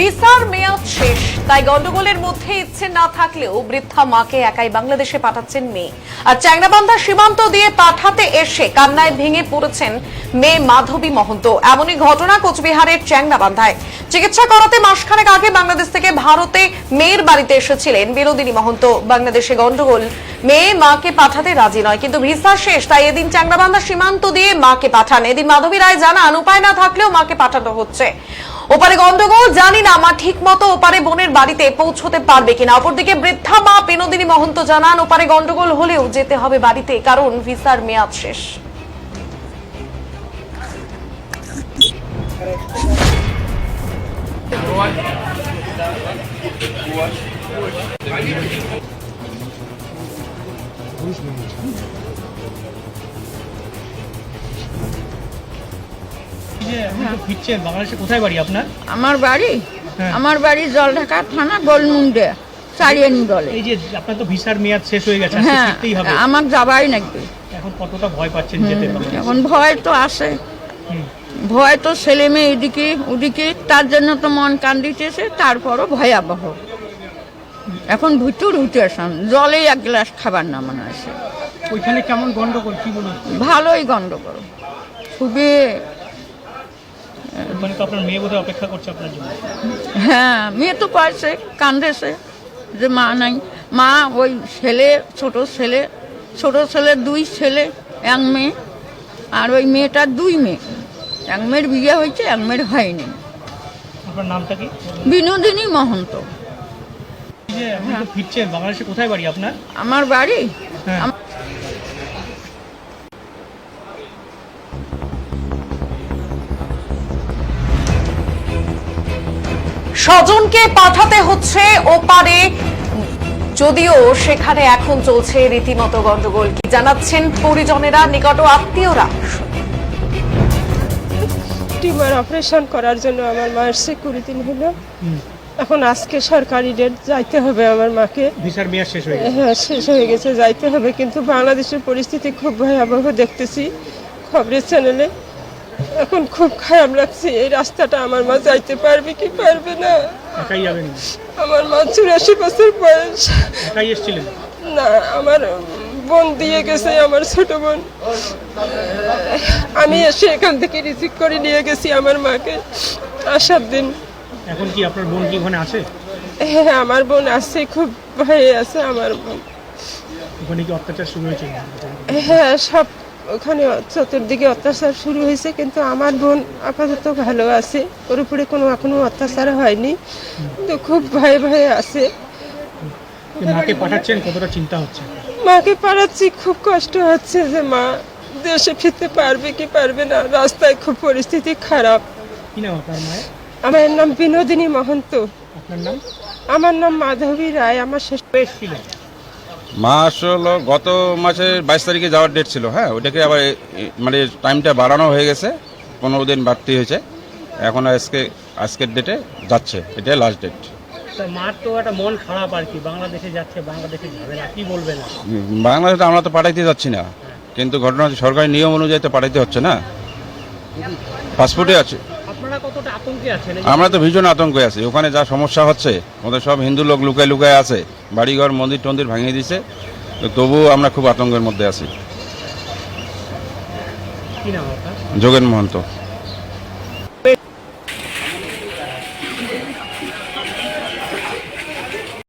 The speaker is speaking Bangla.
ভিসার মেয়াদ শেষ, তাই গন্ডগোলের মধ্যে ইচ্ছে না থাকলেও বৃদ্ধা মাকে একাই বাংলাদেশে পাঠাচ্ছেন মেয়ে। আর চ্যাংড়াবান্ধা সীমান্ত দিয়ে পাঠাতে এসে কান্নায় ভেঙে পড়েছেন মেয়ে মাধবী মহন্ত। এমনই ঘটনা কোচবিহারের চ্যাংড়াবান্ধায়। চিকিৎসা করাতে মাসখানেক আগে বাংলাদেশ থেকে ভারতে মেয়ের বাড়িতে এসেছিলেন বিনোদিনী মহন্ত। বাংলাদেশে গন্ডগোল, মেয়ে মাকে পাঠাতে রাজি নয়, কিন্তু ভিসা শেষ, তাই এদিন চ্যাংড়াবান্ধা সীমান্ত দিয়ে মাকে পাঠান। এদিন মাধবী রায় জানান, উপায় না থাকলেও মাকে পাঠানো হচ্ছে। ওপারে গন্ডগোল, জানি না মা ঠিক মতো ওপারে বোনের বাড়িতে পৌঁছতে পারবে কিনা। অপরদিকে বৃদ্ধা মা বিনোদিনী মহন্ত জানান, ওপারে গন্ডগোল হলেও যেতে হবে বাড়িতে, কারণ ভিসার মেয়াদ শেষ। ফিরছেন বাংলাদেশে, কোথায় বাড়ি আপনার? আমার বাড়ি জলঢাকা থানা গোলমুন্ডে চারিয়ানি বলে। এই যে আপনার তো ভিসার মেয়াদ শেষ হয়ে গেছে, হ্যাঁ, ফিরতেই হবে। আমার যাবাই লাগবে। এখন কতটা ভয় পাচ্ছেন যেতে? এখন ভয় তো আসে, ভয় তো ছেলে মেয়ে এদিকে ওদিকে, তার জন্য তো মন কান্দিতেছে। তারপরও ভয়াবহ। এখন ভিতর উঠে আসাম, জলে এক গ্লাস খাবার না মনে আছে। ওইখানে কেমন গন্ডগোল, কি বলুন? ভালোই গন্ডগোল, খুবই। ওখানে তো আপনার মেয়ে বোধহয় অপেক্ষা করছে আপনার জন্য। হ্যাঁ, মেয়ে তো পারছে, কান্দেছে যে মা নাই। মা ওই ছেলে, ছোট ছেলে, দুই ছেলে, এক মেয়ে। আর ওই মেয়েটার দুই মেয়ে, এক মেয়ের বিয়ে হয়েছে, এক মেয়ের হয়নি। আপনার নামটা কি? বিনোদিনী মহন্ত। এই যে আপনি তো ফিরছেন বাংলাদেশে, কোথায় বাড়ি আপনার? আমার বাড়ি হ্যাঁ। স্বজনকে পাঠাতে হচ্ছে ওপারে, যদিও সেখানে এখন চলছে রীতিমতো গন্ডগোল। কি জানাচ্ছেন পরিজনেরা, নিকট আত্মীয়রা? টিউমার অপারেশন করার জন্য আমার মায়ের 20 দিন হলো। এখন আজকে সরকারি ডেট, যাইতে হবে আমার মাকে। ভিসার মেয়াদ শেষ হয়ে গেছে। হ্যাঁ, শেষ হয়ে গেছে, যাইতে হবে। কিন্তু বাংলাদেশের পরিস্থিতি খুব ভয়াবহ দেখতেছি খবরের চ্যানেলে। এখন খুব খারাপ লাগছে। এই রাস্তাটা আমার মা যাইতে পারবে কি পারবে না। একাই যাবেন? আমার মা 84 বছর বয়স। একাই এসেছিলেন? না, আমার বোন দিয়ে গেছে, আমার ছোট বোন। আমি এসে এখান থেকে রিসিভ করে নিয়ে গেছি আমার মাকে আসার দিন। এখন কি আপনার বোন কি ওখানে আছে? হ্যাঁ, আমার বোন আছে, খুব ভয়ে আছে আমার বোন। ওখানে কি অত্যাচার শুরু হয়েছে? হ্যাঁ, সব ওখানে চতুর্দিকে অত্যাচার শুরু হয়েছে, কিন্তু আমার বোন আপাতত ভালো আছে। ওর উপরে এখনো অত্যাচার হয়নি, তো খুব ভয়ে ভয়ে আছে। মাকে পাঠাচ্ছেন, কতটা চিন্তা হচ্ছে? মাকে পাঠাচ্ছি, খুব কষ্ট হচ্ছে যে মা দেশে ফিরতে পারবে কি পারবে না। রাস্তায় খুব পরিস্থিতি খারাপ। কি নাম আপনার মায়ের? আমার নাম বিনোদিনী মহন্ত। আপনার নাম? আমার নাম মাধবী রায়। আমার শেষ ছিল মা আসলে গত মাসের 22 তারিখে যাওয়ার ডেট ছিল। হ্যাঁ, ওইটাকে আবার মানে টাইমটা বাড়ানো হয়ে গেছে, 15 দিন বাড়তি হয়েছে। এখন আজকের ডেটে যাচ্ছে, এটাই লাস্ট ডেট। মার তো একটা মন খারাপ আর কি, বাংলাদেশে যাচ্ছে, বাংলাদেশে যাবে না, কি বলবেন? বাংলাদেশে আমরা তো পাঠাইতে যাচ্ছি না, কিন্তু ঘটনা হচ্ছে সরকারি নিয়ম অনুযায়ী তো পাঠাইতে হচ্ছে না, পাসপোর্টে আছে। আপনারা কতটা আতঙ্কে আছেন? আমরা তো ভীষণ আতঙ্কে আছি। ওখানে যা সমস্যা হচ্ছে, ওদের সব হিন্দু লোক লুকায় লুকায় আছে, বাড়িঘর মন্দির টন্দির ভাঙিয়ে দিছে, তবুও আমরা খুব আতঙ্কের মধ্যে আছি। কি নাম আপনার? যোগেন মহন্ত।